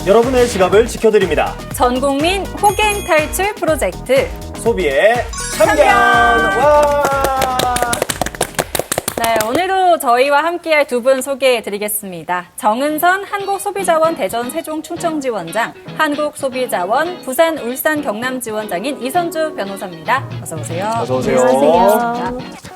여러분의 지갑을 지켜드립니다. 전국민 호갱 탈출 프로젝트 소비의 참견! 와! 네, 오늘도 저희와 함께할 두 분 소개해드리겠습니다. 정은선 한국소비자원 대전 세종 충청지원장, 한국소비자원 부산 울산 경남지원장인 이선주 변호사입니다. 어서 오세요. 어서 오세요. 안녕하세요.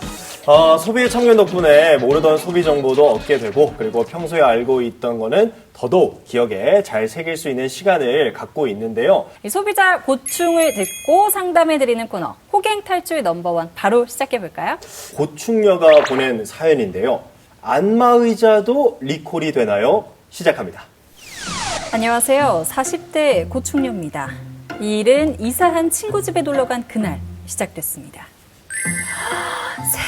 소비의 참견 덕분에 모르던 소비 정보도 얻게 되고, 그리고 평소에 알고 있던 거는 더더욱 기억에 잘 새길 수 있는 시간을 갖고 있는데요. 이 소비자 고충을 듣고 상담해드리는 코너 호갱 탈출 넘버원 바로 시작해볼까요? 고충녀가 보낸 사연인데요. 안마의자도 리콜이 되나요? 시작합니다. 안녕하세요. 40대 고충녀입니다. 이 일은 이사한 친구 집에 놀러간 그날 시작됐습니다.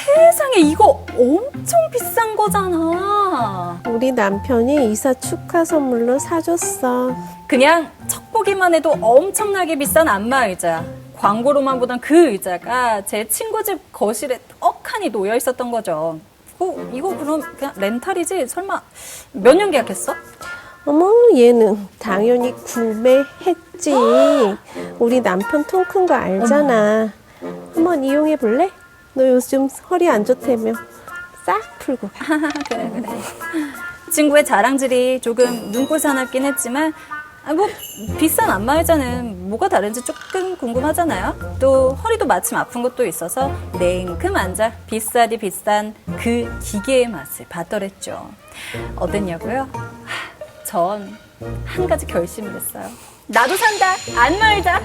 세상에 이거 엄청 비싼 거잖아. 우리 남편이 이사 축하 선물로 사줬어. 그냥 척 보기만 해도 엄청나게 비싼 안마의자. 광고로만 보던 그 의자가 제 친구 집 거실에 떡하니 놓여 있었던 거죠. 이거 그럼 그냥 렌탈이지? 설마 몇 년 계약했어? 어머, 얘는 당연히 구매했지. 우리 남편 통 큰 거 알잖아. 한번 이용해 볼래? 너 요즘 허리 안 좋다며. 싹 풀고 가. 그래. 친구의 자랑질이 조금 눈꼴 사납긴 했지만 비싼 안마의자는 뭐가 다른지 조금 궁금하잖아요. 또 허리도 마침 아픈 것도 있어서 냉큼 앉아 비싸디 비싼 그 기계의 맛을 봤더랬죠. 어땠냐고요? 전 한 가지 결심을 했어요. 나도 산다. 안마의자.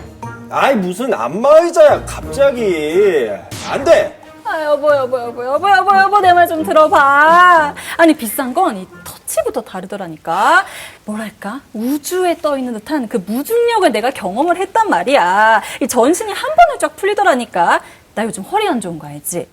아이, 무슨 안마의자야, 갑자기. 안 돼! 여보, 내 말 좀 들어봐. 아니, 비싼 건 이 터치부터 다르더라니까. 뭐랄까? 우주에 떠 있는 듯한 그 무중력을 내가 경험을 했단 말이야. 이 전신이 한 번에 쫙 풀리더라니까. 나 요즘 허리 안 좋은 거 알지?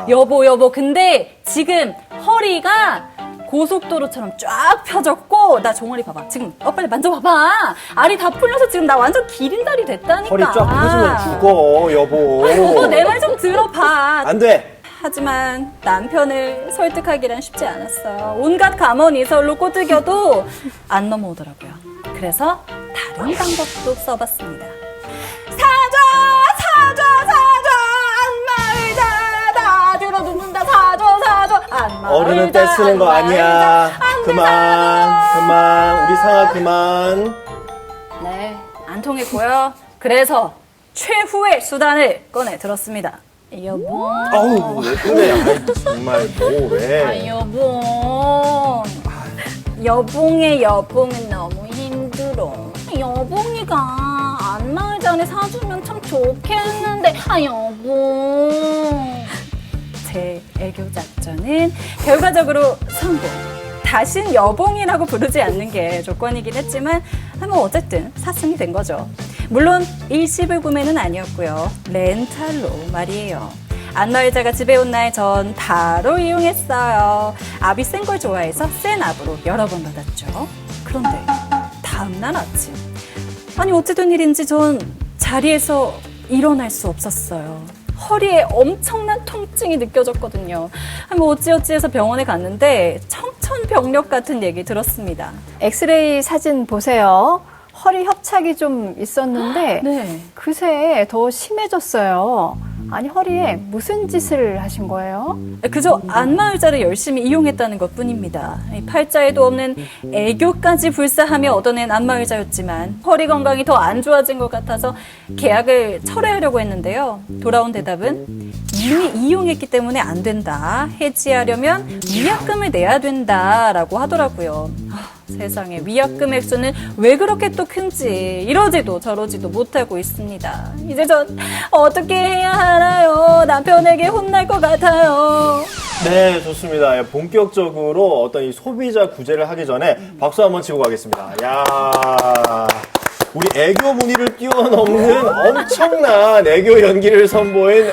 여보. 근데 지금 허리가 고속도로처럼 쫙 펴졌고, 나 종아리 봐봐. 지금 빨리 만져봐봐. 알이 다 풀려서 지금 나 완전 기린다리 됐다니까. 허리 쫙 펴지면 죽어, 여보. 내 말 좀 들어봐. 안 돼! 하지만 남편을 설득하기란 쉽지 않았어요. 온갖 감언이설로 꼬드겨도 안 넘어오더라고요. 그래서 다른 방법도 써봤습니다. 사줘! 안마의자! 다 들어눕는다. 사줘! 안마의자! 어른은 떼쓰는 거 아니야. 그만. 우리 상아 그만. 네, 안 통했고요. 그래서 최후의 수단을 꺼내 들었습니다. 여보. 아우, 왜 그래? 아이, 정말, 왜? 여봉. 여봉의 여봉은 너무 힘들어. 여봉이가 안마의자 안에 사주면 참 좋겠는데. 여봉. 제 애교 작전은 결과적으로 성공. 다신 여봉이라고 부르지 않는 게 조건이긴 했지만 어쨌든 사승이 된 거죠. 물론 일시불 구매는 아니었고요. 렌탈로 말이에요. 안마의자가 집에 온 날 전 바로 이용했어요. 압이 센 걸 좋아해서 센 압으로 여러 번 받았죠. 그런데 다음날 아침, 어찌된 일인지 전 자리에서 일어날 수 없었어요. 허리에 엄청난 통증이 느껴졌거든요. 어찌어찌해서 병원에 갔는데 청천벽력 같은 얘기 들었습니다. 엑스레이 사진 보세요. 허리 협착이 좀 있었는데 네. 그새 더 심해졌어요. 허리에 무슨 짓을 하신 거예요? 그저 안마의자를 열심히 이용했다는 것뿐입니다. 팔자에도 없는 애교까지 불사하며 얻어낸 안마의자였지만 허리 건강이 더 안 좋아진 것 같아서 계약을 철회하려고 했는데요. 돌아온 대답은 이미 이용했기 때문에 안 된다. 해지하려면 위약금을 내야 된다라고 하더라고요. 세상에, 위약금 액수는 왜 그렇게 또 큰지 이러지도 저러지도 못하고 있습니다. 이제 전 어떻게 해야 하나요? 남편에게 혼날 것 같아요. 네, 좋습니다. 본격적으로 어떤 이 소비자 구제를 하기 전에 박수 한번 치고 가겠습니다. 야, 우리 애교 무늬를 뛰어넘는 엄청난 애교 연기를 선보인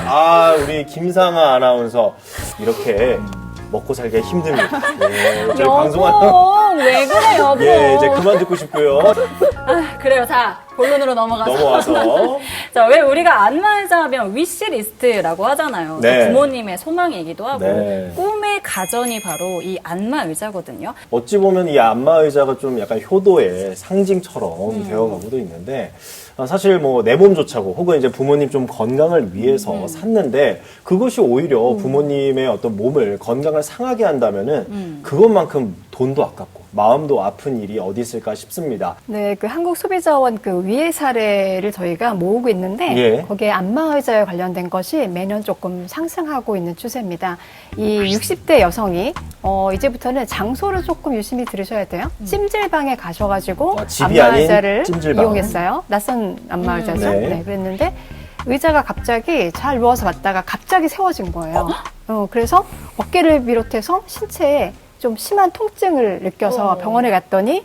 우리 김상아 아나운서. 이렇게 먹고 살기가 힘듭니다. 네, 저희 방송하는 왜 그래, 여보? 예, 이제 그만 듣고 싶고요. 그래요. 자, 본론으로 넘어와서. 자, 왜 우리가 안마의자 하면 위시리스트라고 하잖아요. 네. 부모님의 소망이기도 하고 네. 꿈의 피해 가전이 바로 이 안마 의자거든요. 어찌 보면 이 안마 의자가 좀 약간 효도의 상징처럼 되어가고도 있는데 사실 뭐 내 몸 좋자고 혹은 이제 부모님 좀 건강을 위해서 샀는데 그것이 오히려 부모님의 어떤 몸을 건강을 상하게 한다면은 그것만큼 돈도 아깝고 마음도 아픈 일이 어디 있을까 싶습니다. 네, 그 한국소비자원 그 위해 사례를 저희가 모으고 있는데 예. 거기에 안마의자에 관련된 것이 매년 조금 상승하고 있는 추세입니다. 이 60대 여성이 이제부터는 장소를 조금 유심히 들으셔야 돼요. 찜질방에 가셔가지고 집이 안마의자를 아닌 찜질방. 이용했어요. 낯선 안마의자죠. 네. 네, 그랬는데 의자가 갑자기 잘 누워서 봤다가 갑자기 세워진 거예요. 그래서 어깨를 비롯해서 신체에 좀 심한 통증을 느껴서 병원에 갔더니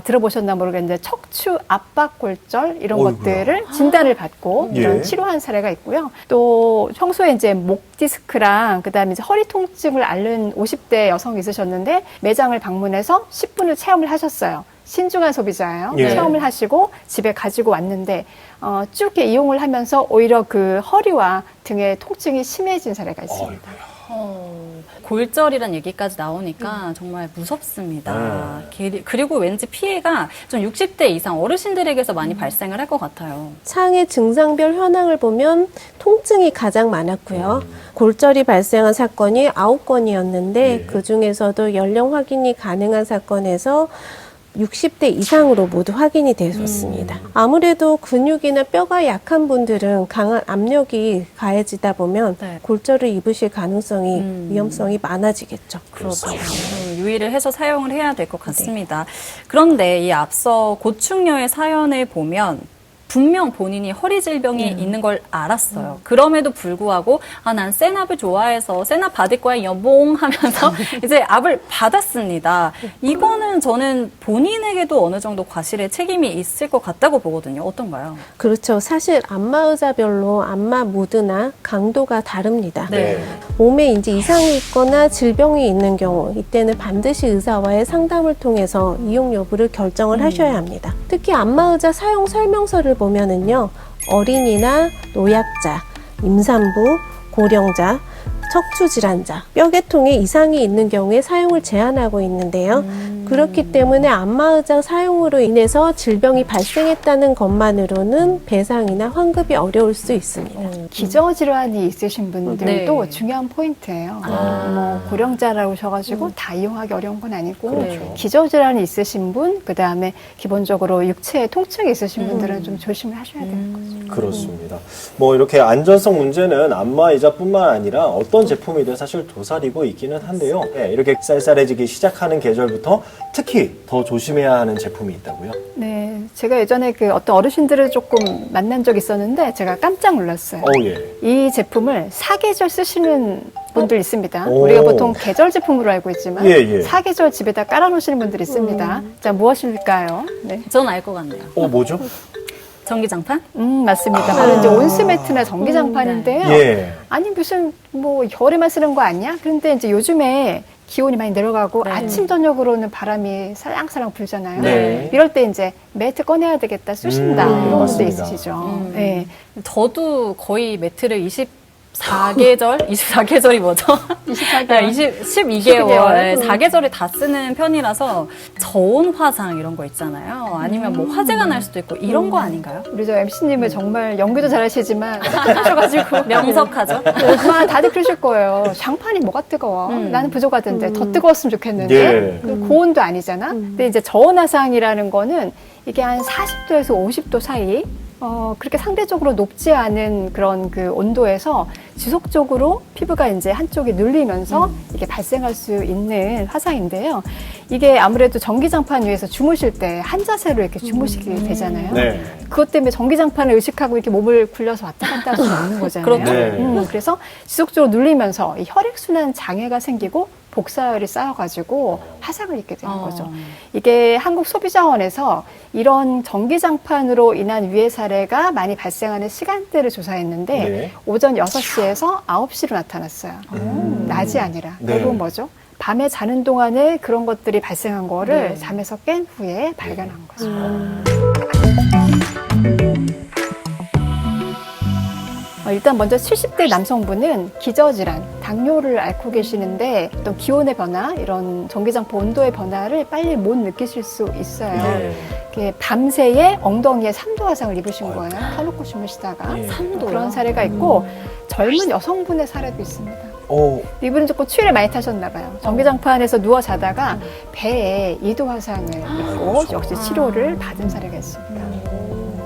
들어보셨나 모르겠는데 척추 압박골절 이런 어이구야. 것들을 진단을 받고 이런 예. 치료한 사례가 있고요. 또 평소에 이제 목 디스크랑 그다음에 이제 허리 통증을 앓는 50대 여성이 있으셨는데 매장을 방문해서 10분을 체험을 하셨어요. 신중한 소비자예요. 예. 체험을 하시고 집에 가지고 왔는데 쭉 이렇게 이용을 하면서 오히려 그 허리와 등의 통증이 심해진 사례가 있습니다. 골절이란 얘기까지 나오니까 정말 무섭습니다. 그리고 왠지 피해가 좀 60대 이상 어르신들에게서 많이 발생을 할 것 같아요. 창의 증상별 현황을 보면 통증이 가장 많았고요. 골절이 발생한 사건이 9건이었는데 예. 그중에서도 연령 확인이 가능한 사건에서 60대 이상으로 모두 확인이 되었습니다. 아무래도 근육이나 뼈가 약한 분들은 강한 압력이 가해지다 보면 네. 골절을 입으실 가능성이, 위험성이 많아지겠죠. 그렇죠. 유의를 해서 사용을 해야 될 것 같습니다. 그런데 이 앞서 고충녀의 사연을 보면 분명 본인이 허리 질병이 있는 걸 알았어요. 그럼에도 불구하고 난 센압을 좋아해서 센압 받을 거야 여봉 하면서 이제 압을 받았습니다. 이거는 저는 본인에게도 어느 정도 과실의 책임이 있을 것 같다고 보거든요. 어떤가요? 그렇죠. 사실 안마의자별로 안마 모드나 강도가 다릅니다. 네. 몸에 이제 이상이 있거나 질병이 있는 경우 이때는 반드시 의사와의 상담을 통해서 이용 여부를 결정을 하셔야 합니다. 특히 안마의자 사용 설명서를 보면은요, 어린이나 노약자, 임산부, 고령자, 척추질환자, 뼈계통에 이상이 있는 경우에 사용을 제한하고 있는데요. 그렇기 때문에 안마의자 사용으로 인해서 질병이 발생했다는 것만으로는 배상이나 환급이 어려울 수 있습니다. 기저질환이 있으신 분들도 네. 중요한 포인트예요. 뭐 고령자라고 하셔가지고 다 이용하기 어려운 건 아니고 그렇죠. 기저질환이 있으신 분, 그 다음에 기본적으로 육체에 통증이 있으신 분들은 좀 조심을 하셔야 되는 거죠. 그렇습니다. 뭐 이렇게 안전성 문제는 안마의자뿐만 아니라 어떤 제품이든 사실 도사리고 있기는 한데요. 네, 이렇게 쌀쌀해지기 시작하는 계절부터 특히 더 조심해야 하는 제품이 있다고요? 네, 제가 예전에 그 어떤 어르신들을 조금 만난 적이 있었는데 제가 깜짝 놀랐어요. 예. 이 제품을 사계절 쓰시는 분들 있습니다. 오. 우리가 보통 계절 제품으로 알고 있지만 예. 사계절 집에다 깔아놓으시는 분들이 있습니다. 자, 무엇일까요? 네. 전 알 것 같네요. 뭐죠? 전기장판? 맞습니다. 바로 이제 온수매트나 전기장판인데요. 예. 아니 무슨 뭐 겨울에만 쓰는 거 아니야? 그런데 이제 요즘에 기온이 많이 내려가고 네. 아침 저녁으로는 바람이 살랑살랑 불잖아요. 네. 이럴 때 이제 매트 꺼내야 되겠다 쓰신다 이런 분도 맞습니다. 있으시죠. 네. 저도 거의 매트를 24계절이 뭐죠? 24개월. 12개월. 4계절을 다 쓰는 편이라서 저온 화상 이런 거 있잖아요. 아니면 뭐 화재가 날 수도 있고 이런 거 아닌가요? 우리 저 MC님은 정말 연기도 잘하시지만 하셔가지고 명석하죠? 아마 다들 그러실 거예요. 장판이 뭐가 뜨거워? 나는 부족하던데 더 뜨거웠으면 좋겠는데 예. 그 고온도 아니잖아. 근데 이제 저온화상이라는 거는 이게 한 40도에서 50도 사이 그렇게 상대적으로 높지 않은 그런 그 온도에서 지속적으로 피부가 이제 한쪽이 눌리면서 이게 발생할 수 있는 화상인데요. 이게 아무래도 전기장판 위에서 주무실 때 한 자세로 이렇게 주무시게 되잖아요. 네. 그것 때문에 전기장판을 의식하고 이렇게 몸을 굴려서 왔다 갔다 할 수 없는 거잖아요. 그렇죠. 네. 그래서 지속적으로 눌리면서 이 혈액순환 장애가 생기고 복사열이 쌓여가지고 화상을 입게 되는 거죠. 이게 한국소비자원에서 이런 전기장판으로 인한 위해 사례가 많이 발생하는 시간대를 조사했는데 네. 오전 6시에서 9시로 나타났어요. 낮이 아니라. 네. 결국은 뭐죠? 밤에 자는 동안에 그런 것들이 발생한 거를 잠에서 깬 후에 발견한 거죠. 일단 먼저 70대 남성분은 기저질환, 당뇨를 앓고 계시는데 어떤 기온의 변화, 이런 전기장판 온도의 변화를 빨리 못 느끼실 수 있어요. 네. 이렇게 밤새에 엉덩이에 3도 화상을 입으신 거예요. 켜놓고 주무시다가. 예. 3도 그런 사례가 있고 젊은 여성분의 사례도 있습니다. 이분은 조금 추위를 많이 타셨나 봐요. 전기장판에서 누워 자다가 배에 2도 화상을 입고 그렇죠. 역시 치료를 받은 사례가 있습니다.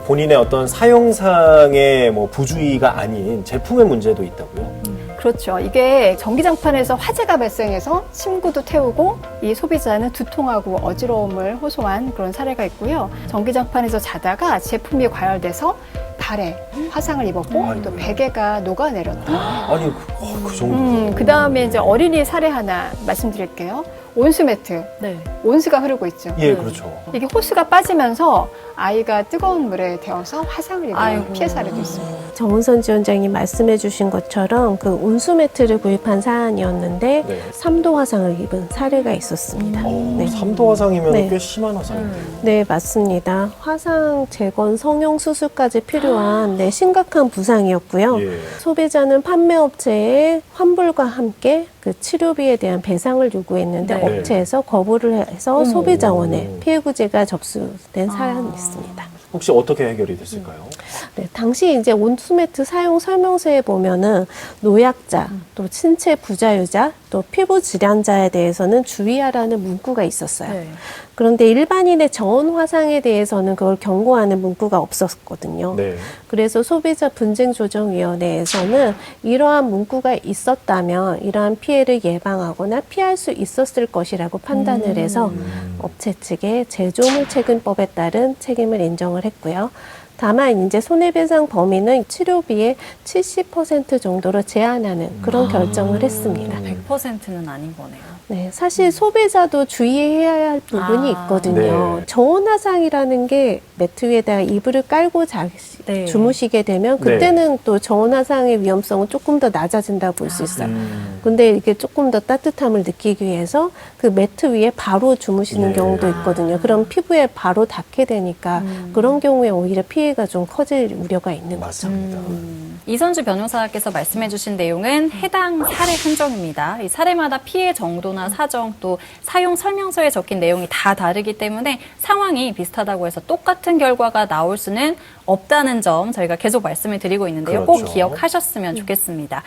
본인의 어떤 사용상의 뭐 부주의가 아닌 제품의 문제도 있다고요? 그렇죠. 이게 전기장판에서 화재가 발생해서 침구도 태우고 이 소비자는 두통하고 어지러움을 호소한 그런 사례가 있고요. 전기장판에서 자다가 제품이 과열돼서 발에 화상을 입었고 아이고. 또 베개가 녹아내렸다. 아니, 그 정도. 그 다음에 이제 어린이 사례 하나 말씀드릴게요. 온수매트. 네. 온수가 흐르고 있죠. 예, 그렇죠. 이게 호스가 빠지면서 아이가 뜨거운 물에 데워서 화상을 입은 아이고. 피해 사례도 있습니다. 정은선 지원장님 말씀해 주신 것처럼 그 온수매트를 구입한 사안이었는데 네. 3도 화상을 입은 사례가 있었습니다. 네. 3도 화상이면 네. 꽤 심한 화상이네요. 네, 맞습니다. 화상 재건 성형 수술까지 필요한 심각한 부상이었고요. 예. 소비자는 판매업체에 환불과 함께 그 치료비에 대한 배상을 요구했는데 네. 업체에서 거부를 해서 소비자원에 피해구제가 접수된 사안이 있습니다. 혹시 어떻게 해결이 됐을까요? 네, 당시 이제 온수매트 사용 설명서에 보면은 노약자, 또 신체 부자유자, 또 피부 질환자에 대해서는 주의하라는 문구가 있었어요. 네. 그런데 일반인의 저온 화상에 대해서는 그걸 경고하는 문구가 없었거든요. 네. 그래서 소비자 분쟁조정위원회에서는 이러한 문구가 있었다면 이러한 피해를 예방하거나 피할 수 있었을 것이라고 판단을 해서 업체 측에 제조물 책임법에 따른 책임을 인정을 했고요. 다만 이제 손해배상 범위는 치료비의 70% 정도로 제한하는 그런 결정을 했습니다. 100%는 아닌 거네요. 네, 사실 소비자도 주의해야 할 부분이 있거든요. 네. 저온 화상이라는 게 매트 위에다가 이불을 깔고 네. 주무시게 되면 그때는 또 저온 화상의 위험성은 조금 더 낮아진다고 볼 수 있어요. 근데 이게 조금 더 따뜻함을 느끼기 위해서 그 매트 위에 바로 주무시는 예. 경우도 있거든요. 그럼 피부에 바로 닿게 되니까 그런 경우에 오히려 피해가 좀 커질 우려가 있는 거죠. 맞습니다. 이선주 변호사께서 말씀해주신 내용은 해당 사례 한정입니다. 이 사례마다 피해 정도나 사정 또 사용 설명서에 적힌 내용이 다 다르기 때문에 상황이 비슷하다고 해서 똑같은 결과가 나올 수는 없다는 점 저희가 계속 말씀을 드리고 있는데요. 그렇죠. 꼭 기억하셨으면 좋겠습니다.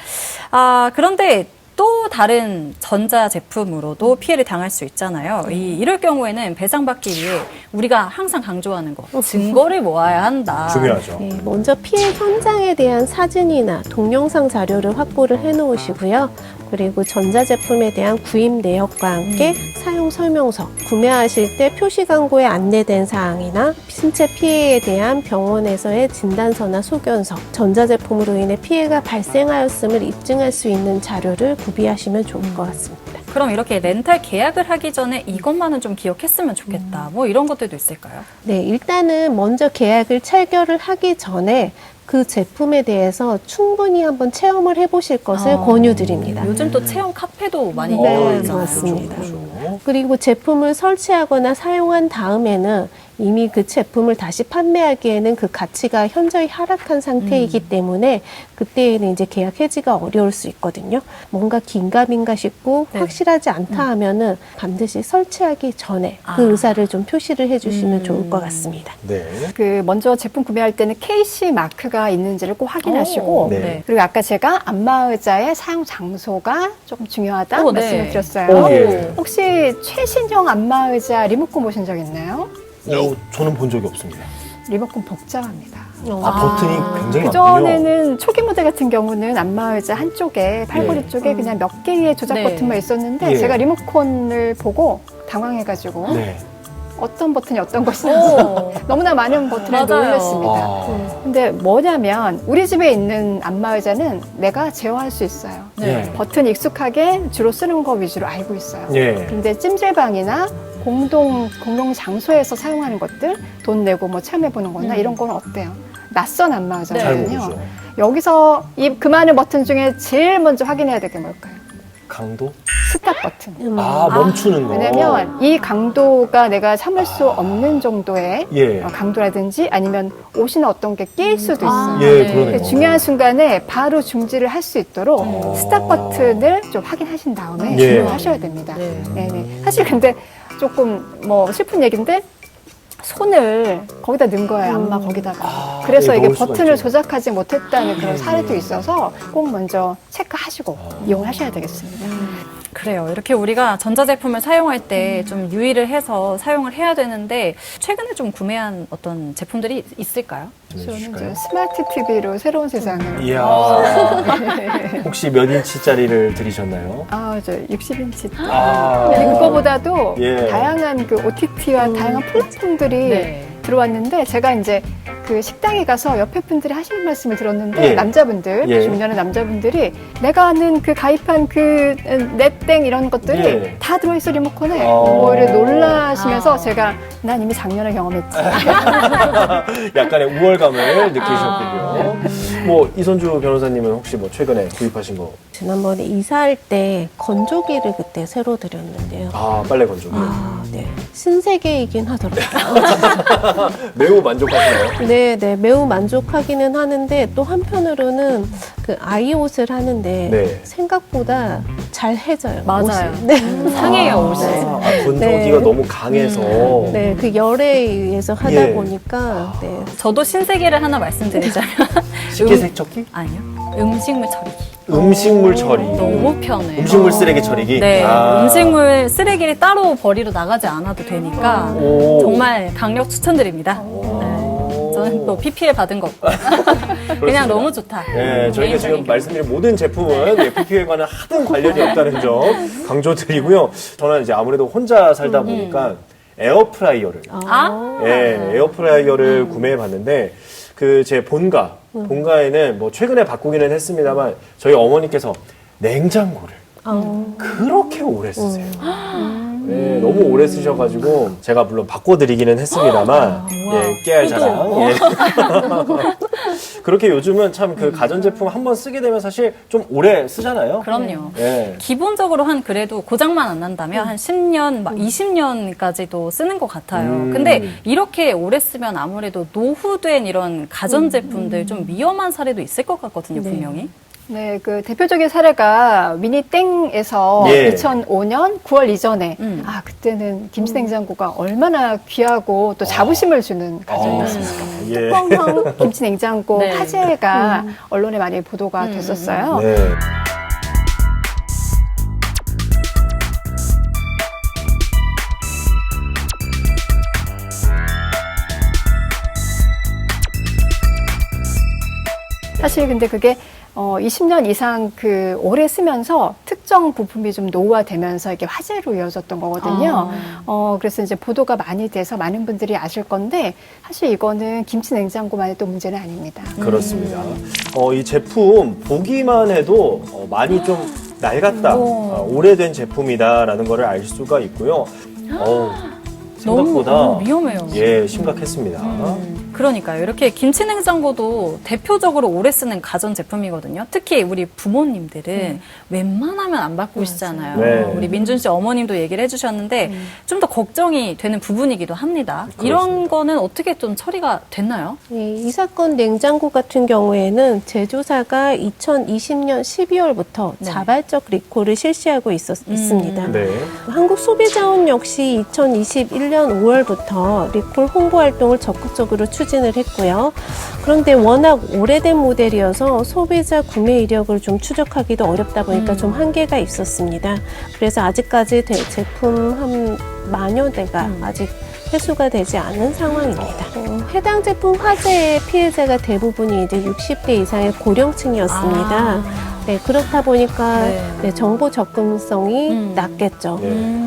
그런데 또 다른 전자 제품으로도 피해를 당할 수 있잖아요. 이럴 경우에는 배상받기 위해 우리가 항상 강조하는 거, 증거를 모아야 한다. 중요하죠. 네, 먼저 피해 현장에 대한 사진이나 동영상 자료를 확보를 해놓으시고요. 그리고 전자제품에 대한 구입 내역과 함께 사용 설명서, 구매하실 때 표시 광고에 안내된 사항이나 신체 피해에 대한 병원에서의 진단서나 소견서, 전자제품으로 인해 피해가 발생하였음을 입증할 수 있는 자료를 구비하시면 좋을 것 같습니다. 그럼 이렇게 렌탈 계약을 하기 전에 이것만은 좀 기억했으면 좋겠다. 뭐 이런 것들도 있을까요? 네, 일단은 먼저 계약을 체결을 하기 전에 그 제품에 대해서 충분히 한번 체험을 해보실 것을 권유드립니다. 요즘 또 체험 카페도 많이 네, 되어 있잖아요. 맞습니다. 그렇죠. 그리고 제품을 설치하거나 사용한 다음에는 이미 그 제품을 다시 판매하기에는 그 가치가 현저히 하락한 상태이기 때문에 그때에는 이제 계약 해지가 어려울 수 있거든요. 뭔가 긴가민가 싶고 네. 확실하지 않다 하면은 반드시 설치하기 전에 그 의사를 좀 표시를 해주시면 좋을 것 같습니다. 네. 그 먼저 제품 구매할 때는 KC 마크가 있는지를 꼭 확인하시고 네. 그리고 아까 제가 안마의자의 사용 장소가 조금 중요하다 네. 말씀을 드렸어요. 예. 혹시 최신형 안마의자 리모컨 보신 적 있나요? 저는 본 적이 없습니다. 리모컨 복잡합니다. 버튼이 굉장히 많군요. 그전에는 초기 모델 같은 경우는 안마의자 한쪽에 팔걸이 네. 쪽에 그냥 몇 개의 조작 네. 버튼만 있었는데 예. 제가 리모컨을 보고 당황해가지고 네. 어떤 버튼이 어떤 것인지 오. 너무나 많은 버튼에 맞아요. 놀랐습니다. 근데 뭐냐면 우리 집에 있는 안마의자는 내가 제어할 수 있어요. 네. 버튼 익숙하게 주로 쓰는 거 위주로 알고 있어요. 예. 근데 찜질방이나 공동 장소에서 사용하는 것들 돈 내고 뭐 체험해보는 거나 이런 건 어때요? 낯선 잘 안마의자거든요. 모르죠. 여기서 이 그 많은 버튼 중에 제일 먼저 확인해야 될 게 뭘까요? 강도? 스탑 버튼. 아, 멈추는 거. 왜냐면 이 강도가 내가 참을 수 없는 정도의 예. 강도라든지 아니면 옷이나 어떤 게 낄 수도 있어요. 예, 네. 그러네요. 중요한 순간에 바로 중지를 할 수 있도록 스탑 버튼을 좀 확인하신 다음에 예. 진행을 하셔야 됩니다. 네네. 사실 근데 조금 뭐 슬픈 얘기인데 손을 거기다 넣은 거예요. 안마 거기다가. 그래서 예, 이게 넣을 수가 버튼을 있죠. 조작하지 못했다는 그런 사례도 있어서 꼭 먼저 체크하시고 이용하셔야 되겠습니다. 그래요. 이렇게 우리가 전자제품을 사용할 때 좀 유의를 해서 사용을 해야 되는데 최근에 좀 구매한 어떤 제품들이 있을까요? 저는 이제 스마트 TV로 새로운 세상을. 이야. 혹시 몇 인치짜리를 들이셨나요? 저 60인치. 아. 근데 그거보다도 예. 다양한 그 OTT와 다양한 플랫폼들이 네. 들어왔는데 제가 이제 그 식당에 가서 옆에 분들이 하시는 말씀을 들었는데 예. 남자분들, 예. 중년의 남자분들이 내가 아는 그 가입한 그 넷땡 이런 것들이 예. 다 들어있어 리모컨에 어. 뭐를 놀라시면서 제가 난 이미 작년에 경험했지. 약간의 우월감을 느끼셨군요. 뭐 이선주 변호사님은 혹시 뭐 최근에 구입하신 거? 지난번에 이사할 때 건조기를 그때 새로 들였는데요. 아, 빨래 건조기. 네. 신세계이긴 하더라고요. 매우 만족하시나요? 네, 매우 만족하기는 하는데 또 한편으로는 그 아이 옷을 하는데 네. 생각보다 잘 해져요. 맞아요. 옷이. 네. 상해요, 옷이. 건조기가 네. 너무 강해서. 네, 그 열에 의해서 하다 예. 보니까 네. 저도 신세계를 하나 말씀드리자면 식기세척기? 아니요. 음식물 처리기. 음식물 처리. 너무 편해요. 음식물 쓰레기 처리기? 네, 아. 음식물 쓰레기를 따로 버리러 나가지 않아도 되니까 오. 정말 강력 추천드립니다. 네, 저는 또 PPL 받은 거 없고 그냥 너무 좋다. 네, 저희가 개인적인 지금 경우. 말씀드린 모든 제품은 PPL과는 하등 관련이 없다는 점 강조드리고요. 저는 이제 아무래도 혼자 살다 보니까 에어프라이어를, 아, 예, 에어프라이어를 구매해 봤는데 그 제 본가에는 뭐 최근에 바꾸기는 했습니다만 저희 어머니께서 냉장고를 그렇게 오래 쓰세요. 네, 너무 오래 쓰셔가지고 제가 물론 바꿔드리기는 했습니다만 예, 깨알 자랑. 예. 그렇게 요즘은 참 그 가전제품 한번 쓰게 되면 사실 좀 오래 쓰잖아요. 그럼요. 예. 기본적으로 한 그래도 고장만 안 난다면 한 10년, 막 20년까지도 쓰는 것 같아요. 근데 이렇게 오래 쓰면 아무래도 노후된 이런 가전제품들 좀 위험한 사례도 있을 것 같거든요, 분명히. 네, 그 대표적인 사례가 미니땡에서 예. 2005년 9월 이전에 그때는 김치냉장고가 얼마나 귀하고 또 자부심을 주는 가전이었습니까? 예. 뚜껑형 김치냉장고 네. 화재가 언론에 많이 보도가 됐었어요. 네. 사실 근데 그게 20년 이상 그 오래 쓰면서 특정 부품이 좀 노후화되면서 이게 화재로 이어졌던 거거든요. 그래서 이제 보도가 많이 돼서 많은 분들이 아실 건데 사실 이거는 김치 냉장고만의 또 문제는 아닙니다. 그렇습니다. 이 제품 보기만 해도 많이 좀 낡았다, 오래된 제품이다라는 것을 알 수가 있고요. 생각보다 너무 위험해요. 예, 심각했습니다. 그러니까요. 이렇게 김치냉장고도 대표적으로 오래 쓰는 가전제품이거든요. 특히 우리 부모님들은 웬만하면 안 바꾸시잖아요. 네. 우리 민준 씨 어머님도 얘기를 해주셨는데 좀 더 걱정이 되는 부분이기도 합니다. 이런 그렇습니다. 거는 어떻게 좀 처리가 됐나요? 예, 이 사건 냉장고 같은 경우에는 제조사가 2020년 12월부터 네. 자발적 리콜을 실시하고 있습니다. 네. 한국소비자원 역시 2021년 5월부터 리콜 홍보 활동을 적극적으로 추진을 했고요. 그런데 워낙 오래된 모델이어서 소비자 구매 이력을 좀 추적하기도 어렵다 보니까 좀 한계가 있었습니다. 그래서 아직까지 제품 한 만여 대가 아직 회수가 되지 않은 상황입니다. 해당 제품 화재의 피해자가 대부분이 이제 60대 이상의 고령층이었습니다. 네, 그렇다 보니까 네, 정보 접근성이 낮겠죠. 네.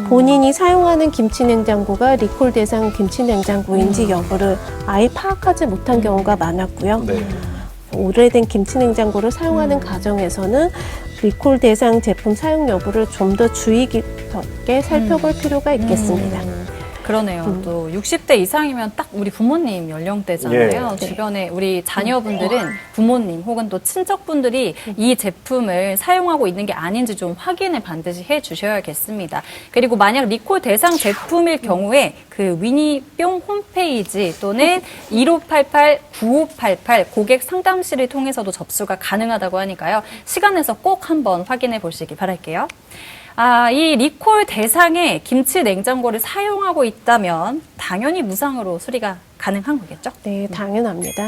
본인이 사용하는 김치냉장고가 리콜 대상 김치냉장고인지 여부를 아예 파악하지 못한 경우가 많았고요. 네. 오래된 김치냉장고를 사용하는 가정에서는 리콜 대상 제품 사용 여부를 좀 더 주의 깊게 살펴볼 필요가 있겠습니다. 그러네요. 또 60대 이상이면 딱 우리 부모님 연령대잖아요. 예. 주변에 우리 자녀분들은 부모님 혹은 또 친척분들이 이 제품을 사용하고 있는 게 아닌지 좀 확인을 반드시 해 주셔야겠습니다. 그리고 만약 리콜 대상 제품일 경우에 그 위니뿅 홈페이지 또는 1588-9588 고객 상담실을 통해서도 접수가 가능하다고 하니까요. 시간 내서 꼭 한번 확인해 보시기 바랄게요. 이 리콜 대상의 김치 냉장고를 사용하고 있다면 당연히 무상으로 수리가 가능한 거겠죠? 네, 당연합니다.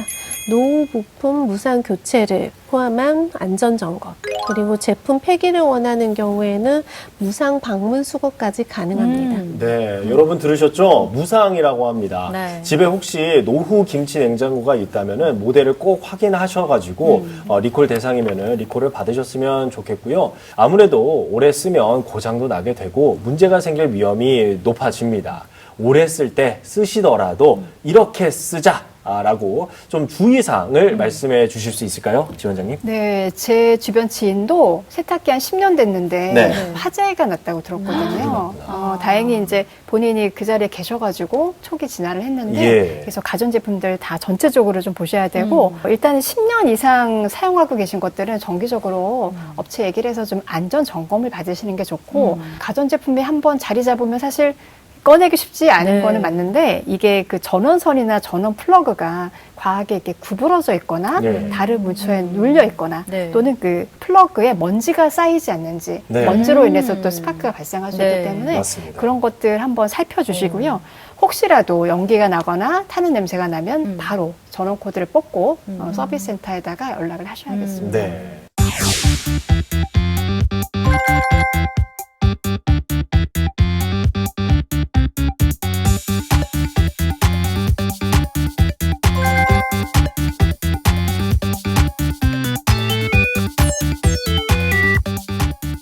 노후 부품 무상 교체를 포함한 안전 점검, 그리고 제품 폐기를 원하는 경우에는 무상 방문 수거까지 가능합니다. 네, 여러분 들으셨죠? 무상이라고 합니다. 네. 집에 혹시 노후 김치 냉장고가 있다면은 모델을 꼭 확인하셔가지고 리콜 대상이면은 리콜을 받으셨으면 좋겠고요. 아무래도 오래 쓰면 고장도 나게 되고 문제가 생길 위험이 높아집니다. 오래 쓸 때 쓰시더라도 이렇게 쓰자라고 좀 주의사항을 말씀해 주실 수 있을까요? 지원장님? 네, 제 주변 지인도 세탁기 한 10년 됐는데 네. 화재가 났다고 들었거든요. 다행히 이제 본인이 그 자리에 계셔가지고 초기 진화를 했는데 예. 그래서 가전제품들 다 전체적으로 좀 보셔야 되고 일단은 10년 이상 사용하고 계신 것들은 정기적으로 업체 얘기를 해서 좀 안전 점검을 받으시는 게 좋고 가전제품이 한번 자리 잡으면 사실 꺼내기 쉽지 않은 네. 거는 맞는데 이게 그 전원선이나 전원 플러그가 과하게 이렇게 구부러져 있거나 네. 다른 물체에 눌려 있거나 네. 또는 그 플러그에 먼지가 쌓이지 않는지 네. 먼지로 인해서 또 스파크가 발생할 수 네. 있기 때문에 맞습니다. 그런 것들 한번 살펴주시고요. 혹시라도 연기가 나거나 타는 냄새가 나면 바로 전원 코드를 뽑고 서비스 센터에다가 연락을 하셔야겠습니다. 네.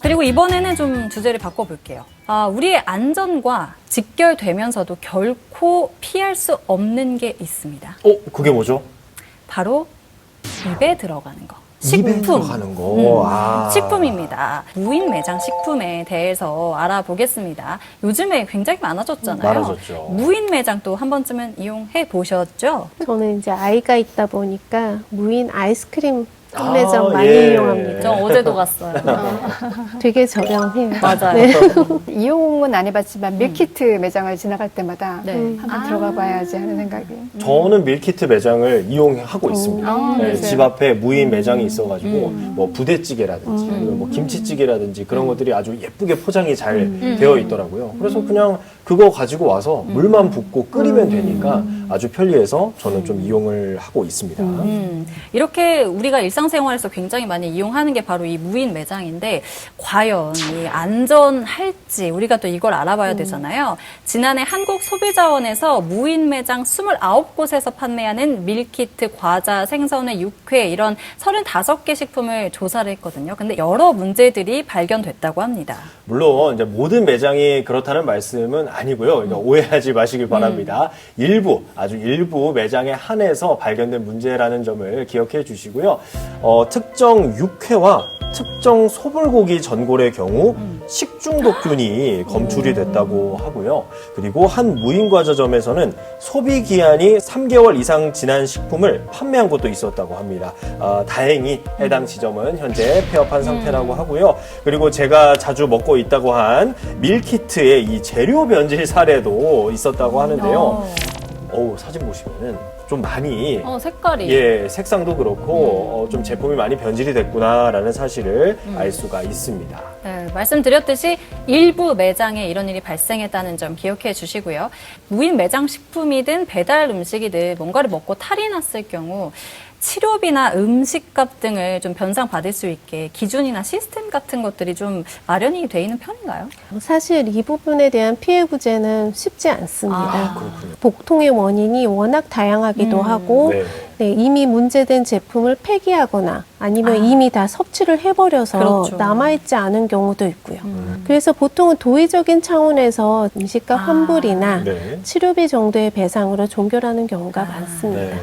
그리고 이번에는 좀 주제를 바꿔볼게요. 우리의 안전과 직결되면서도 결코 피할 수 없는 게 있습니다. 그게 뭐죠? 바로 입에 들어가는 거. 입에 식품. 들어가는 거. 식품입니다. 무인 매장 식품에 대해서 알아보겠습니다. 요즘에 굉장히 많아졌잖아요. 많아졌죠. 무인 매장도 한 번쯤은 이용해 보셨죠? 저는 이제 아이가 있다 보니까 무인 아이스크림 판매점 많이 예. 이용합니다. 저 어제도 갔어요. 되게 저렴해요. 맞아요. 네. 이용은 안 해봤지만 밀키트 매장을 지나갈 때마다 네. 한번 들어가 봐야지 하는 생각이. 저는 밀키트 매장을 이용하고 있습니다. 네, 그러세요? 집 앞에 무인 매장이 있어가지고 뭐 부대찌개라든지 아니면 뭐 김치찌개라든지 그런 것들이 아주 예쁘게 포장이 잘 되어 있더라고요. 그래서 그냥 그거 가지고 와서 물만 붓고 끓이면 되니까 아주 편리해서 저는 좀 이용을 하고 있습니다. 이렇게 우리가 일상생활에서 굉장히 많이 이용하는 게 바로 이 무인 매장인데 과연 이 안전할지 우리가 또 이걸 알아봐야 되잖아요. 지난해 한국소비자원에서 무인 매장 29곳에서 판매하는 밀키트, 과자, 생선회, 육회 이런 35개 식품을 조사를 했거든요. 근데 여러 문제들이 발견됐다고 합니다. 물론 이제 모든 매장이 그렇다는 말씀은 아니고요. 그러니까 오해하지 마시길 바랍니다. 아주 일부 매장에 한해서 발견된 문제라는 점을 기억해 주시고요. 특정 육회와 특정 소불고기 전골의 경우 식중독균이 검출이 됐다고 하고요. 그리고 한 무인과자점에서는 소비 기한이 3개월 이상 지난 식품을 판매한 것도 있었다고 합니다. 다행히 해당 지점은 현재 폐업한 상태라고 하고요. 그리고 제가 자주 먹고 있다고 한 밀키트의 이 재료 변질 사례도 있었다고 하는데요. 사진 보시면은 좀 많이 색깔이. 색상도 그렇고 좀 제품이 많이 변질이 됐구나라는 사실을 알 수가 있습니다. 네, 말씀드렸듯이 일부 매장에 이런 일이 발생했다는 점 기억해 주시고요. 무인 매장 식품이든 배달 음식이든 뭔가를 먹고 탈이 났을 경우 치료비나 음식값 등을 좀 변상받을 수 있게 기준이나 시스템 같은 것들이 좀 마련이 돼 있는 편인가요? 사실 이 부분에 대한 피해 구제는 쉽지 않습니다. 그렇군요. 복통의 원인이 워낙 다양하기도 하고 네. 이미 문제된 제품을 폐기하거나 아니면 이미 다 섭취를 해버려서 그렇죠. 남아있지 않은 경우도 있고요. 그래서 보통은 도의적인 차원에서 음식값 환불이나 네. 치료비 정도의 배상으로 종결하는 경우가 많습니다. 네.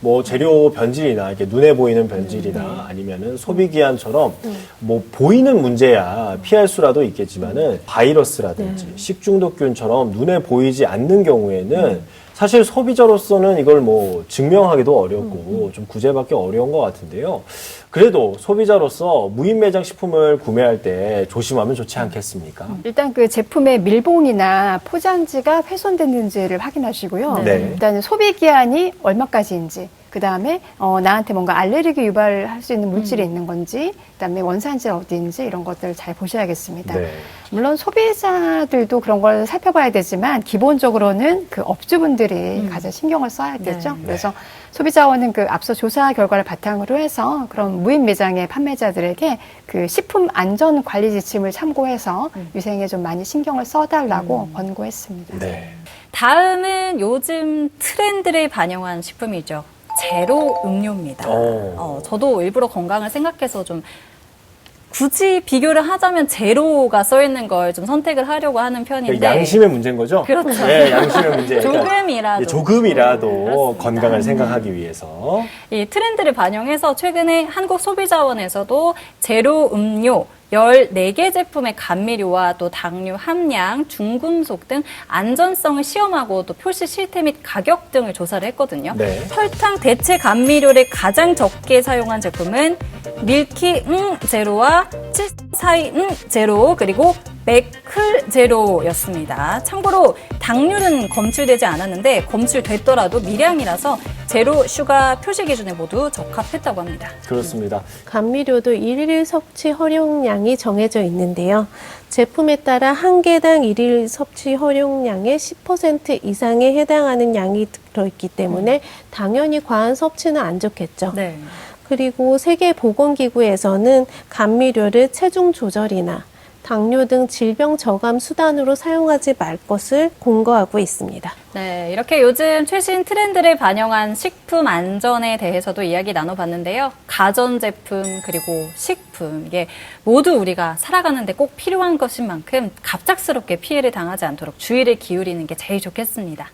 뭐 재료 변질이나 이렇게 눈에 보이는 변질이나 아니면은 소비 기한처럼 뭐 보이는 문제야 피할 수라도 있겠지만은 바이러스라든지 식중독균처럼 눈에 보이지 않는 경우에는 사실 소비자로서는 이걸 뭐 증명하기도 어렵고 좀 구제받기 어려운 것 같은데요. 그래도 소비자로서 무인 매장 식품을 구매할 때 조심하면 좋지 않겠습니까? 일단 그 제품의 밀봉이나 포장지가 훼손됐는지를 확인하시고요. 네. 일단 소비 기한이 얼마까지인지, 그 다음에 나한테 뭔가 알레르기 유발할 수 있는 물질이 있는 건지, 그 다음에 원산지가 어디인지 이런 것들을 잘 보셔야겠습니다. 네. 물론 소비자들도 그런 걸 살펴봐야 되지만 기본적으로는 그 업주분들이 가장 신경을 써야겠죠. 네. 그래서 소비자원은 그 앞서 조사 결과를 바탕으로 해서 그런 무인 매장의 판매자들에게 그 식품 안전 관리 지침을 참고해서 위생에 좀 많이 신경을 써달라고 권고했습니다. 네. 다음은 요즘 트렌드를 반영한 식품이죠. 제로 음료입니다. 저도 일부러 건강을 생각해서 좀 굳이 비교를 하자면 제로가 써 있는 걸 좀 선택을 하려고 하는 편인데 양심의 문제인 거죠? 그렇죠. 네, 양심의 문제. 조금이라도. 조금이라도 그렇습니다. 건강을 생각하기 위해서. 이 트렌드를 반영해서 최근에 한국소비자원에서도 제로 음료 14개 제품의 감미료와 또 당류 함량, 중금속 등 안전성을 시험하고 또 표시 실태 및 가격 등을 조사를 했거든요. 네. 설탕 대체 감미료를 가장 적게 사용한 제품은 밀키 제로와 칠사이 제로 그리고 맥클 제로였습니다. 참고로 당류는 검출되지 않았는데 검출됐더라도 미량이라서 제로 슈가 표시 기준에 모두 적합했다고 합니다. 그렇습니다. 감미료도 일일 섭취 허용량이 정해져 있는데요. 제품에 따라 한 개당 일일 섭취 허용량의 10% 이상에 해당하는 양이 들어있기 때문에 당연히 과한 섭취는 안 좋겠죠. 네. 그리고 세계보건기구에서는 감미료를 체중 조절이나 당뇨 등 질병 저감 수단으로 사용하지 말 것을 공고하고 있습니다. 네, 이렇게 요즘 최신 트렌드를 반영한 식품 안전에 대해서도 이야기 나눠봤는데요. 가전제품 그리고 식품 이게 모두 우리가 살아가는데 꼭 필요한 것인 만큼 갑작스럽게 피해를 당하지 않도록 주의를 기울이는 게 제일 좋겠습니다.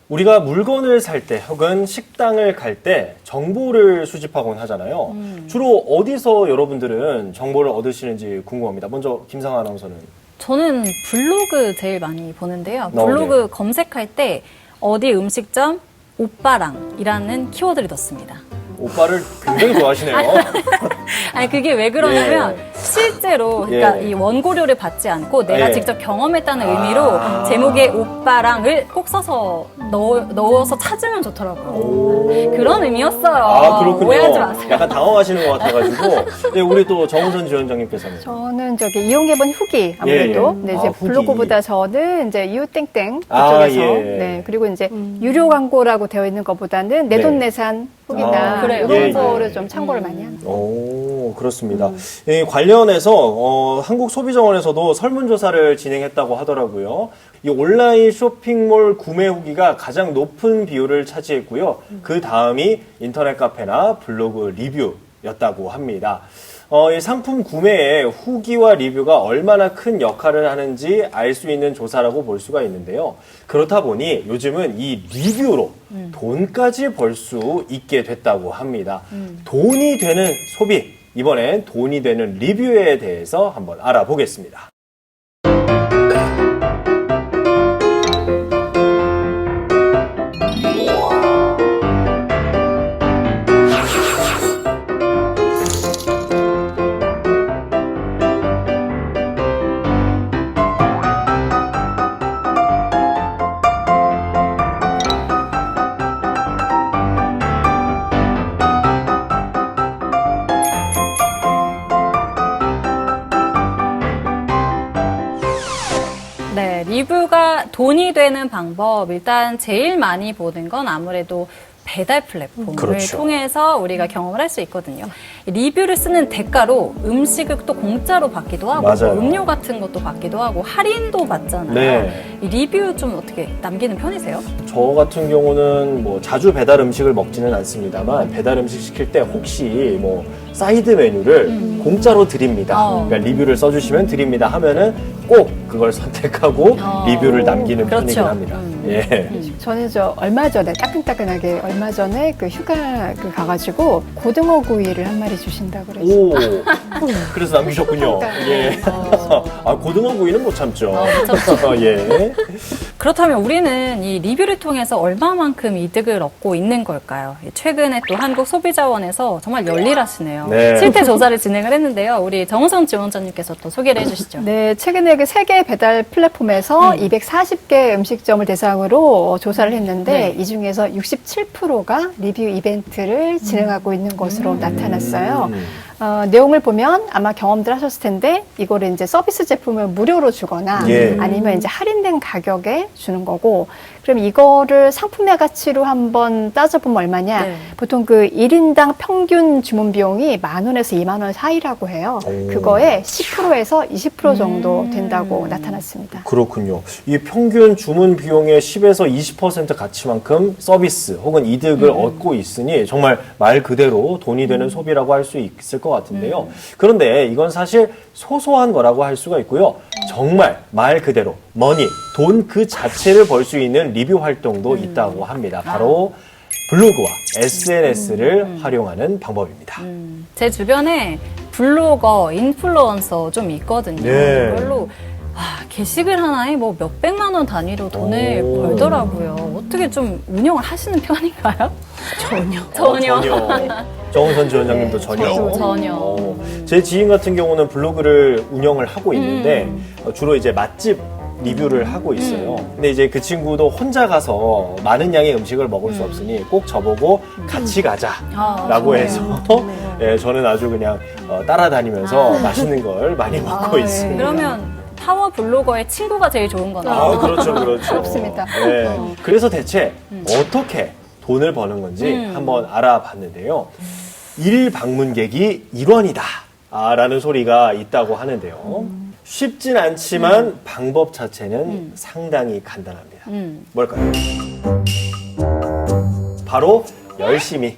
우리가 물건을 살 때 혹은 식당을 갈 때 정보를 수집하곤 하잖아요. 주로 어디서 여러분들은 정보를 얻으시는지 궁금합니다. 먼저 김상아 아나운서는. 저는 블로그 제일 많이 보는데요. 네. 블로그 검색할 때 어디 음식점 오빠랑이라는 키워드를 넣습니다. 오빠를 굉장히 좋아하시네요. 아니 그게 왜 그러냐면 실제로 그러니까 예. 이 원고료를 받지 않고 내가 예. 직접 경험했다는 의미로 제목에 오빠랑을 꼭 써서 넣어서 찾으면 좋더라고요. 그런 의미였어요. 아, 그렇군요. 오해하지 마세요. 약간 당황하시는 것 같아가지고. 네, 우리 또 정우선 지원장님께서는. 저는 저기 이용해본 후기 아무래도 예, 예. 네, 이제 아, 후기. 블로그보다 저는 이제 이웃땡땡 아, 그쪽에서 예. 네 그리고 이제 유료 광고라고 되어 있는 것보다는 내돈내산 후기나 그래요. 이런 예, 거를 예. 좀 참고를 많이 합니다. 오, 그렇습니다. 예, 관련해서 한국소비자원에서도 설문조사를 진행했다고 하더라고요. 이 온라인 쇼핑몰 구매 후기가 가장 높은 비율을 차지했고요. 그 다음이 인터넷 카페나 블로그 리뷰였다고 합니다. 이 상품 구매에 후기와 리뷰가 얼마나 큰 역할을 하는지 알 수 있는 조사라고 볼 수가 있는데요. 그렇다 보니 요즘은 이 리뷰로 돈까지 벌 수 있게 됐다고 합니다. 돈이 되는 소비, 이번엔 돈이 되는 리뷰에 대해서 한번 알아보겠습니다. 네, 리뷰가 돈이 되는 방법. 일단 제일 많이 보는 건 아무래도 배달 플랫폼을 그렇죠. 통해서 우리가 경험을 할 수 있거든요. 리뷰를 쓰는 대가로 음식을 또 공짜로 받기도 하고 맞아요. 음료 같은 것도 받기도 하고 할인도 받잖아요. 네. 이 리뷰 좀 어떻게 남기는 편이세요? 저 같은 경우는 뭐 자주 배달 음식을 먹지는 않습니다만 배달 음식 시킬 때 혹시 뭐 사이드 메뉴를 공짜로 드립니다. 그러니까 리뷰를 써주시면 드립니다 하면은 꼭 그걸 선택하고 리뷰를 남기는 그렇죠. 편이긴 합니다. 예. 저는 얼마 전에 따끈따끈하게 얼마 전에 그 휴가 가가지고 고등어 구이를 한 마리 주신다고 그랬어요. 오, 그래서 남기셨군요. 예. 아, 고등어 구이는 못 참죠. 예. 그렇다면 우리는 이 리뷰를 통해서 얼마만큼 이득을 얻고 있는 걸까요? 최근에 또 한국소비자원에서 정말 열일하시네요. 네. 실태 조사를 진행을 했는데요. 우리 정우성 지원자님께서 또 소개를 해주시죠. 네, 최근에 그 세계 배달 플랫폼에서 240개 음식점을 대상으로 조사를 했는데 네. 이 중에서 67%가 리뷰 이벤트를 진행하고 있는 것으로 나타났어요. 내용을 보면 아마 경험들 하셨을 텐데 이거를 이제 서비스 제품을 무료로 주거나 예. 아니면 이제 할인된 가격에 주는 거고 그럼 이거를 상품의 가치로 한번 따져보면 얼마냐? 네. 보통 그 1인당 평균 주문 비용이 10,000원에서 20,000원 사이라고 해요. 오. 그거에 10%에서 20% 정도 된다고 나타났습니다. 그렇군요. 이 평균 주문 비용의 10에서 20% 가치만큼 서비스 혹은 이득을 얻고 있으니 정말 말 그대로 돈이 되는 소비라고 할 수 있을 것 같은데요. 그런데 이건 사실 소소한 거라고 할 수가 있고요. 정말 말 그대로 머니, 돈 그 자체를 벌 수 있는 리뷰 활동도 있다고 합니다. 바로 블로그와 SNS를 활용하는 방법입니다. 제 주변에 블로거, 인플루언서 좀 있거든요. 네. 이걸로 게시글 하나에 뭐 몇백만 원 단위로 돈을 오. 벌더라고요. 어떻게 좀 운영을 하시는 편인가요? 전혀. 정은선 지원장님도 전혀. 저도 전혀. 제 지인 같은 경우는 블로그를 운영을 하고 있는데 주로 이제 맛집 리뷰를 하고 있어요. 근데 이제 그 친구도 혼자 가서 많은 양의 음식을 먹을 수 없으니 꼭 저보고 같이 가자라고 좋네요. 해서 예, 저는 아주 그냥 따라다니면서 맛있는 걸 많이 먹고 있습니다. 그러면 파워 블로거의 친구가 제일 좋은 거네요. 아, 그렇죠, 그렇죠. 그렇습니다. 네. 그래서 대체 어떻게 돈을 버는 건지 한번 알아봤는데요. 일 방문객이 1원이다. 라는 소리가 있다고 하는데요. 쉽진 않지만 방법 자체는 상당히 간단합니다. 뭘까요? 바로 열심히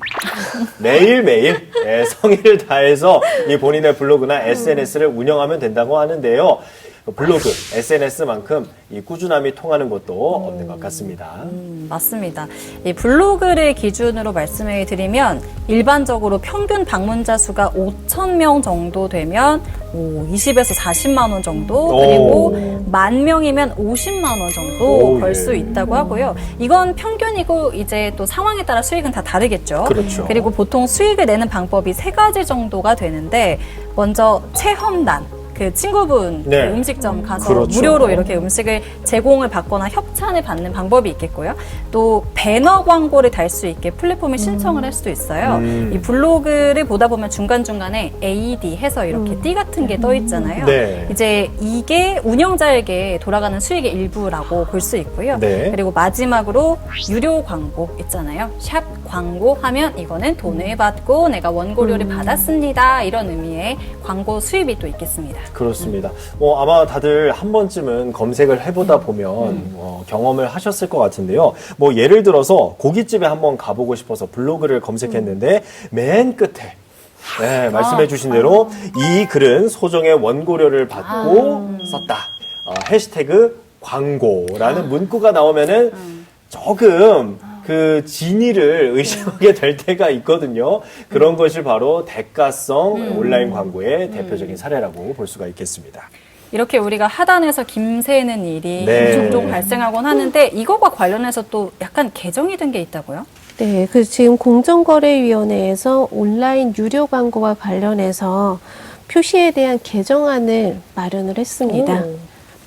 매일매일 성의를 다해서 이 본인의 블로그나 SNS를 운영하면 된다고 하는데요. 블로그, SNS만큼 이 꾸준함이 통하는 것도 없는 것 같습니다. 맞습니다. 이 블로그를 기준으로 말씀을 드리면 일반적으로 평균 방문자 수가 5,000명 정도 되면 20에서 40만 원 정도 그리고 10,000명이면 50만 원 정도 벌 수 있다고 하고요. 이건 평균이고 이제 또 상황에 따라 수익은 다 다르겠죠. 그렇죠. 그리고 보통 수익을 내는 방법이 3가지 정도가 되는데 먼저 체험단. 그 친구분 네. 그 음식점 가서 그렇죠. 무료로 이렇게 음식을 제공을 받거나 협찬을 받는 방법이 있겠고요. 또 배너 광고를 달 수 있게 플랫폼에 신청을 할 수도 있어요. 이 블로그를 보다 보면 중간중간에 AD 해서 이렇게 띠 같은 게 떠 있잖아요. 네. 이제 이게 운영자에게 돌아가는 수익의 일부라고 볼 수 있고요. 네. 그리고 마지막으로 유료 광고 있잖아요. 샵 광고 하면 이거는 돈을 받고 내가 원고료를 받았습니다. 이런 의미의 광고 수입이 또 있겠습니다. 그렇습니다. 아마 다들 한 번쯤은 검색을 해보다 보면 경험을 하셨을 것 같은데요. 예를 들어서 고깃집에 한번 가보고 싶어서 블로그를 검색했는데 맨 끝에 네, 말씀해주신 대로 이 글은 소정의 원고료를 받고 썼다. 해시태그 광고라는 문구가 나오면은 조금 그 진위를 의심하게 될 때가 있거든요. 그런 것이 바로 대가성 온라인 광고의 대표적인 사례라고 볼 수가 있겠습니다. 이렇게 우리가 하단에서 김새는 일이 네. 종종 발생하곤 하는데 이것과 관련해서 또 약간 개정이 된 게 있다고요? 네, 그 지금 공정거래위원회에서 온라인 유료 광고와 관련해서 표시에 대한 개정안을 마련을 했습니다.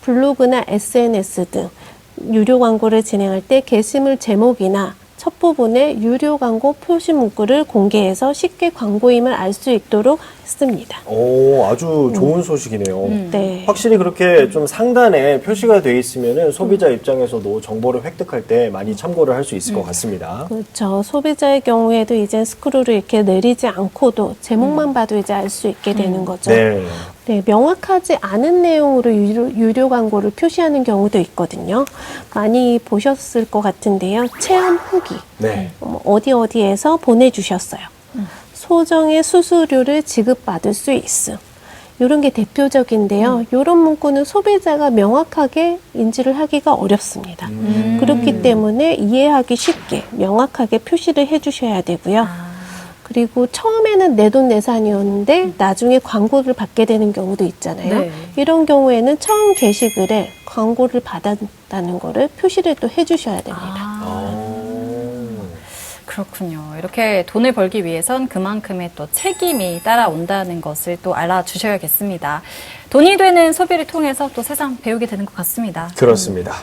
블로그나 SNS 등 유료 광고를 진행할 때 게시물 제목이나 첫 부분에 유료 광고 표시 문구를 공개해서 쉽게 광고임을 알 수 있도록 씁니다. 오, 아주 좋은 소식이네요. 네. 확실히 그렇게 좀 상단에 표시가 돼 있으면은 소비자 입장에서도 정보를 획득할 때 많이 참고를 할 수 있을 것 같습니다. 그렇죠. 소비자의 경우에도 이제 스크롤을 이렇게 내리지 않고도 제목만 봐도 이제 알 수 있게 되는 거죠. 네. 네, 명확하지 않은 내용으로 유료 광고를 표시하는 경우도 있거든요. 많이 보셨을 것 같은데요. 체험 후기. 네. 어디에서 보내주셨어요. 소정의 수수료를 지급받을 수 있음. 이런 게 대표적인데요. 이런 문구는 소비자가 명확하게 인지를 하기가 어렵습니다. 그렇기 때문에 이해하기 쉽게 명확하게 표시를 해주셔야 되고요. 그리고 처음에는 내돈내산이었는데 나중에 광고를 받게 되는 경우도 있잖아요. 네. 이런 경우에는 처음 게시글에 광고를 받았다는 거를 표시를 또 해주셔야 됩니다. 그렇군요. 이렇게 돈을 벌기 위해선 그만큼의 또 책임이 따라온다는 것을 또 알아주셔야겠습니다. 돈이 되는 소비를 통해서 또 세상 배우게 되는 것 같습니다. 그렇습니다.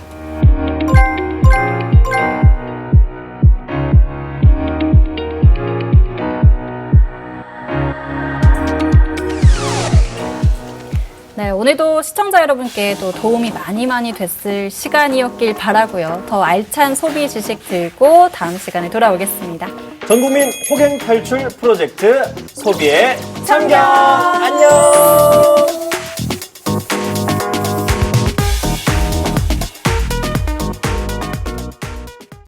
네, 오늘도 시청자 여러분께 또 도움이 많이 됐을 시간이었길 바라고요. 더 알찬 소비 지식 들고 다음 시간에 돌아오겠습니다. 전국민 호갱 탈출 프로젝트 소비의 참견. 안녕.